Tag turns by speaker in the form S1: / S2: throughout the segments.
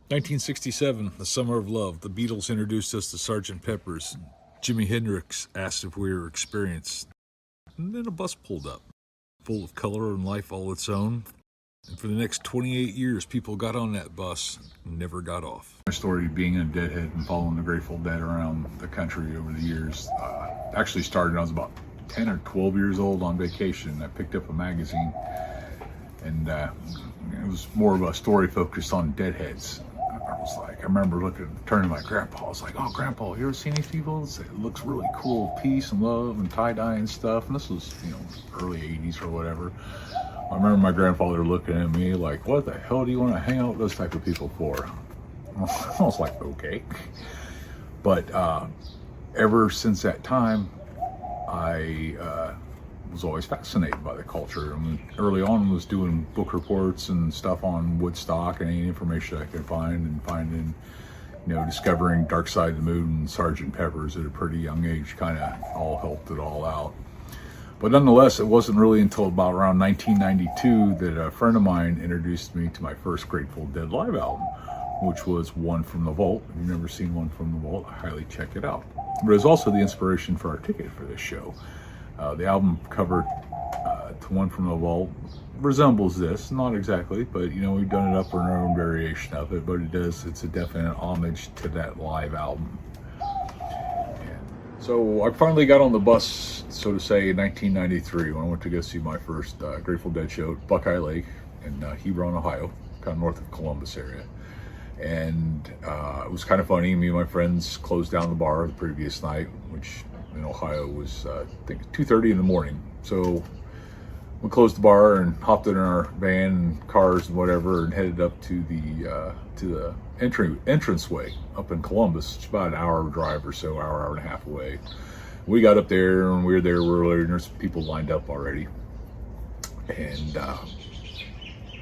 S1: 1967, the summer of love. The Beatles introduced us to Sgt. Pepper's. Jimi Hendrix asked if we were experienced. And then a bus pulled up, full of color and life all its own. And for the next 28 years, people got on that bus and never got off. My story being in Deadhead and following the Grateful Dead around the country over the years actually started when I was about 10 or 12 years old on vacation. I picked up a magazine, and it was more of a story focused on Deadheads. I remember turning to my grandpa. I was like, "Oh, Grandpa, you ever seen these people? It looks really cool, peace and love and tie-dye and stuff." And this was, early 80s or whatever. I remember my grandfather looking at me like, "What the hell do you want to hang out with those type of people for?" I was like, "Okay." But ever since that time, I was always fascinated by the culture. I mean, early on, I was doing book reports and stuff on Woodstock and any information I could find, and finding, discovering Dark Side of the Moon and Sgt. Pepper's at a pretty young age kind of all helped it all out. But nonetheless, it wasn't really until about around 1992 that a friend of mine introduced me to my first Grateful Dead live album, which was One from the Vault. If you've never seen One from the Vault, I highly check it out. But it was also the inspiration for our ticket for this show. The album cover to One from the Vault resembles this, not exactly, but we've done it up in our own variation of it, but it's a definite homage to that live album. And so I finally got on the bus, so to say, in 1993 when I went to go see my first Grateful Dead show at Buckeye Lake in Hebron, Ohio, kind of north of Columbus area. And it was kind of funny. Me and my friends closed down the bar the previous night, which in Ohio was I think 2:30 in the morning. So we closed the bar and hopped in our van and cars and whatever, and headed up to the entranceway up in Columbus. It's about an hour drive or so, hour and a half away. We got up there and we were there earlier, and there's people lined up already. And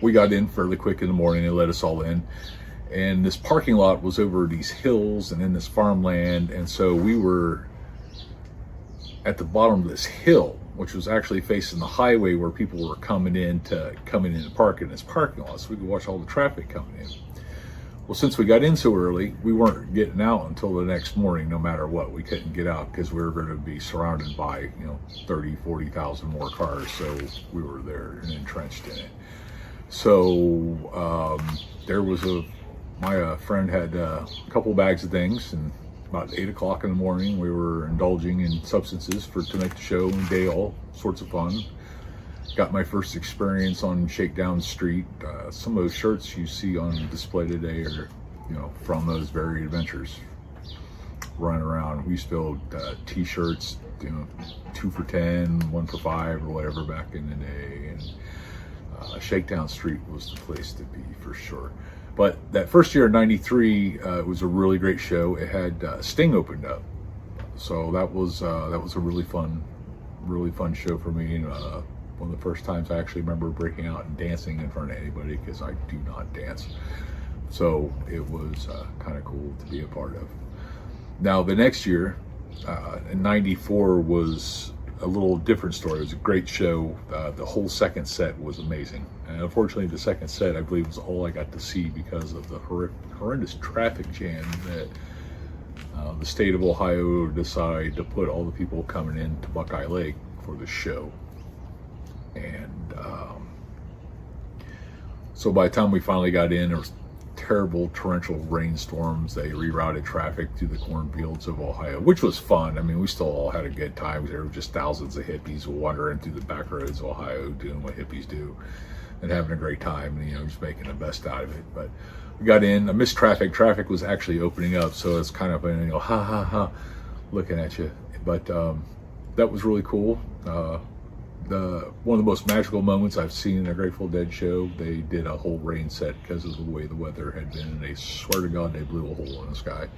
S1: we got in fairly quick in the morning. They let us all in. And this parking lot was over these hills and in this farmland, and so we were at the bottom of this hill, which was actually facing the highway where people were coming in to park in this parking lot, so we could watch all the traffic coming in. Well, since we got in so early, we weren't getting out until the next morning, no matter what. We couldn't get out because we were going to be surrounded by 30,000-40,000 more cars, so we were there and entrenched in it. So there was my friend had a couple bags of things, and about 8 o'clock in the morning, we were indulging in substances to make the show and day, all sorts of fun. Got my first experience on Shakedown Street. Some of those shirts you see on display today are, from those very adventures. Running around, we used to build t-shirts, 2 for $10, 1 for $5, or whatever back in the day. And Shakedown Street was the place to be for sure. But that first year in '93, it was a really great show. It had Sting opened up, so that was a really fun show for me. And one of the first times I actually remember breaking out and dancing in front of anybody, because I do not dance. So it was kind of cool to be a part of. Now the next year, in '94, was a little different story. It was a great show. The whole second set was amazing. And unfortunately, the second set, I believe, was all I got to see because of the horrendous traffic jam that the state of Ohio decided to put all the people coming in to Buckeye Lake for the show. And so by the time we finally got in, there was terrible torrential rainstorms. They rerouted traffic through the cornfields of Ohio, which was fun. I mean, we still all had a good time. There were just thousands of hippies wandering through the back roads of Ohio, doing what hippies do and having a great time, and just making the best out of it. But we got in. I missed traffic. Traffic was actually opening up, so it's kind of ha ha ha, looking at you. But that was really cool. One of the most magical moments I've seen in a Grateful Dead show. They did a whole rain set because of the way the weather had been, and they swear to God they blew a hole in the sky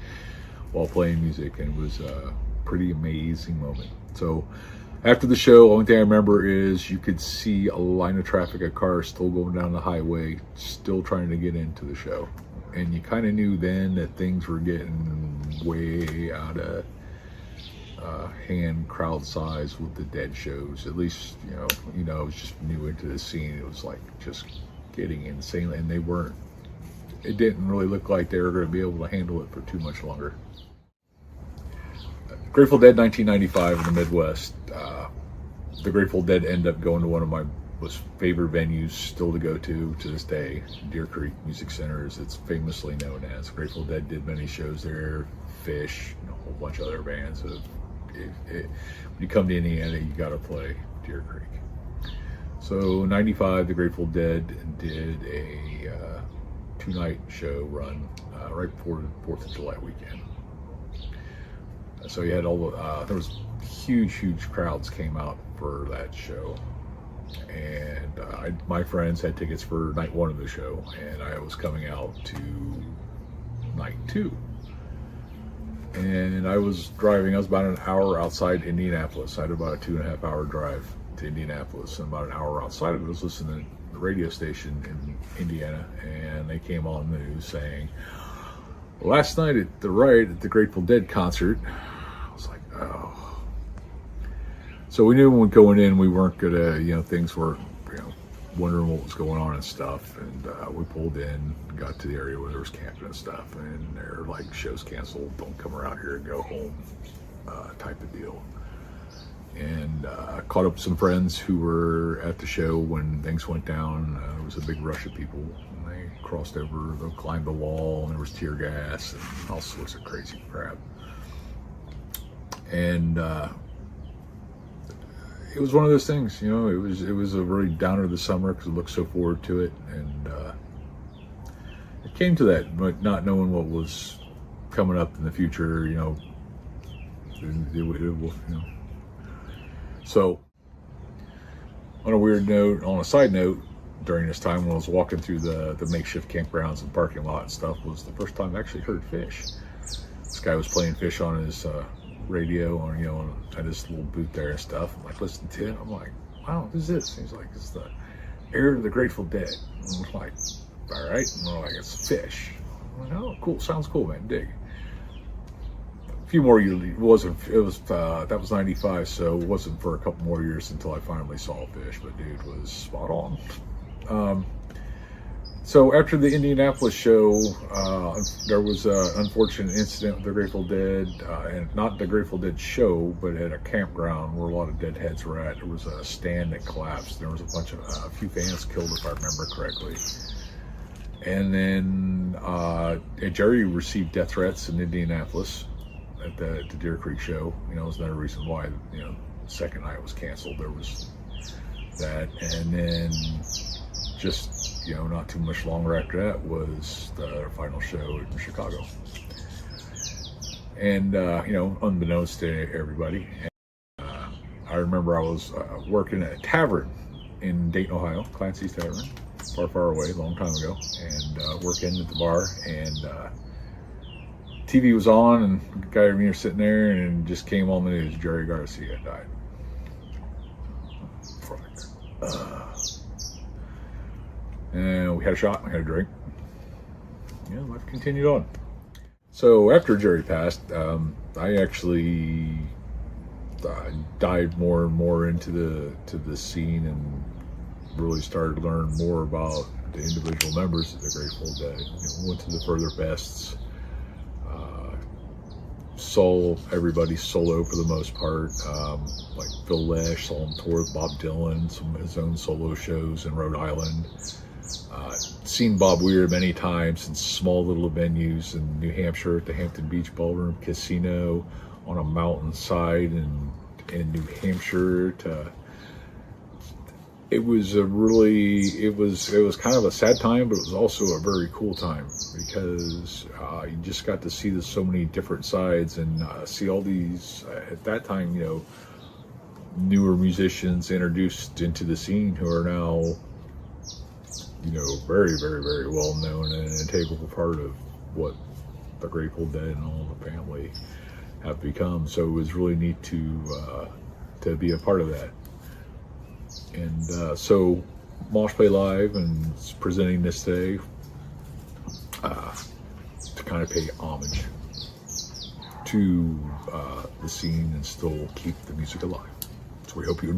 S1: while playing music, and it was a pretty amazing moment. So after the show, the only thing I remember is you could see a line of traffic of cars still going down the highway, still trying to get into the show, and you kind of knew then that things were getting way out of hand crowd size with the Dead shows. At least I was just new into the scene. It was like just getting insane, and they weren't it didn't really look like they were going to be able to handle it for too much longer. Grateful Dead 1995 in the Midwest. The Grateful Dead ended up going to one of my most favorite venues still to go to this day, Deer Creek Music Center, as it's famously known as. Grateful Dead did many shows there, Fish, and a whole bunch of other bands. So when you come to Indiana, you got to play Deer Creek. So 95, the Grateful Dead did a 2-night show run right before the 4th of July weekend. So you had all the, there was huge crowds came out for that show. And my friends had tickets for night 1 of the show, and I was coming out to night 2. And I was driving, I was about an hour outside Indianapolis. I had about a 2.5 hour drive to Indianapolis, and about an hour outside of it, I was listening to the radio station in Indiana, and they came on the news saying, last night at the Grateful Dead concert. I was like, oh. So we knew when going in, we weren't gonna, things were, wondering what was going on and stuff. And we pulled in, got to the area where there was camping and stuff, and they're like, show's canceled, don't come around here and go home, type of deal. And caught up with some friends who were at the show when things went down. There was a big rush of people, and they crossed over, they climbed the wall, and there was tear gas and all sorts of crazy crap. And it was one of those things, it was a really downer of the summer because I looked so forward to it, and it came to that, but not knowing what was coming up in the future, So, on a weird note, on a side note, during this time when I was walking through the makeshift campgrounds and parking lot and stuff, was the first time I actually heard Fish. This guy was playing Fish on his radio, on at his little booth there and stuff. I'm like, listening to it. I'm like, wow, what is this? He's like, it's the Air of the Grateful Dead. And I'm like, all right. And I'm like, it's Fish. I'm like, oh, cool. Sounds cool, man. Dig. A few more years. That was 95, so it wasn't for a couple more years until I finally saw Fish. But dude was spot on. So after the Indianapolis show, there was an unfortunate incident with the Grateful Dead, and not the Grateful Dead show, but at a campground where a lot of Deadheads were at. There was a stand that collapsed. There was a few fans killed, if I remember correctly. And then Jerry received death threats in Indianapolis at the Deer Creek show. It was another reason why, the second night was canceled. There was that, and then just not too much longer after that was the final show in Chicago. And, unbeknownst to everybody, I remember I was working at a tavern in Dayton, Ohio, Clancy's Tavern, far away, a long time ago, and working at the bar, and TV was on, and the guy and me were sitting there, and just came on the news, Jerry Garcia died. And we had a shot, we had a drink. Life continued on. So after Jerry passed, I actually dived more and more into the scene and really started to learn more about the individual members of the Grateful Dead. Went to the Further Fests, saw everybody solo for the most part. Like Phil Lesh, saw him tour with Bob Dylan, some of his own solo shows in Rhode Island. Seen Bob Weir many times in small little venues in New Hampshire at the Hampton Beach Ballroom Casino, on a mountainside in New Hampshire. It was kind of a sad time, but it was also a very cool time because you just got to see so many different sides and see all these at that time, newer musicians introduced into the scene who are now, very, very, very well known and an integral part of what the Grateful Dead and all the family have become. So it was really neat to be a part of that. And so Mosh Play Live and presenting this today to kind of pay homage to the scene and still keep the music alive. So we hope you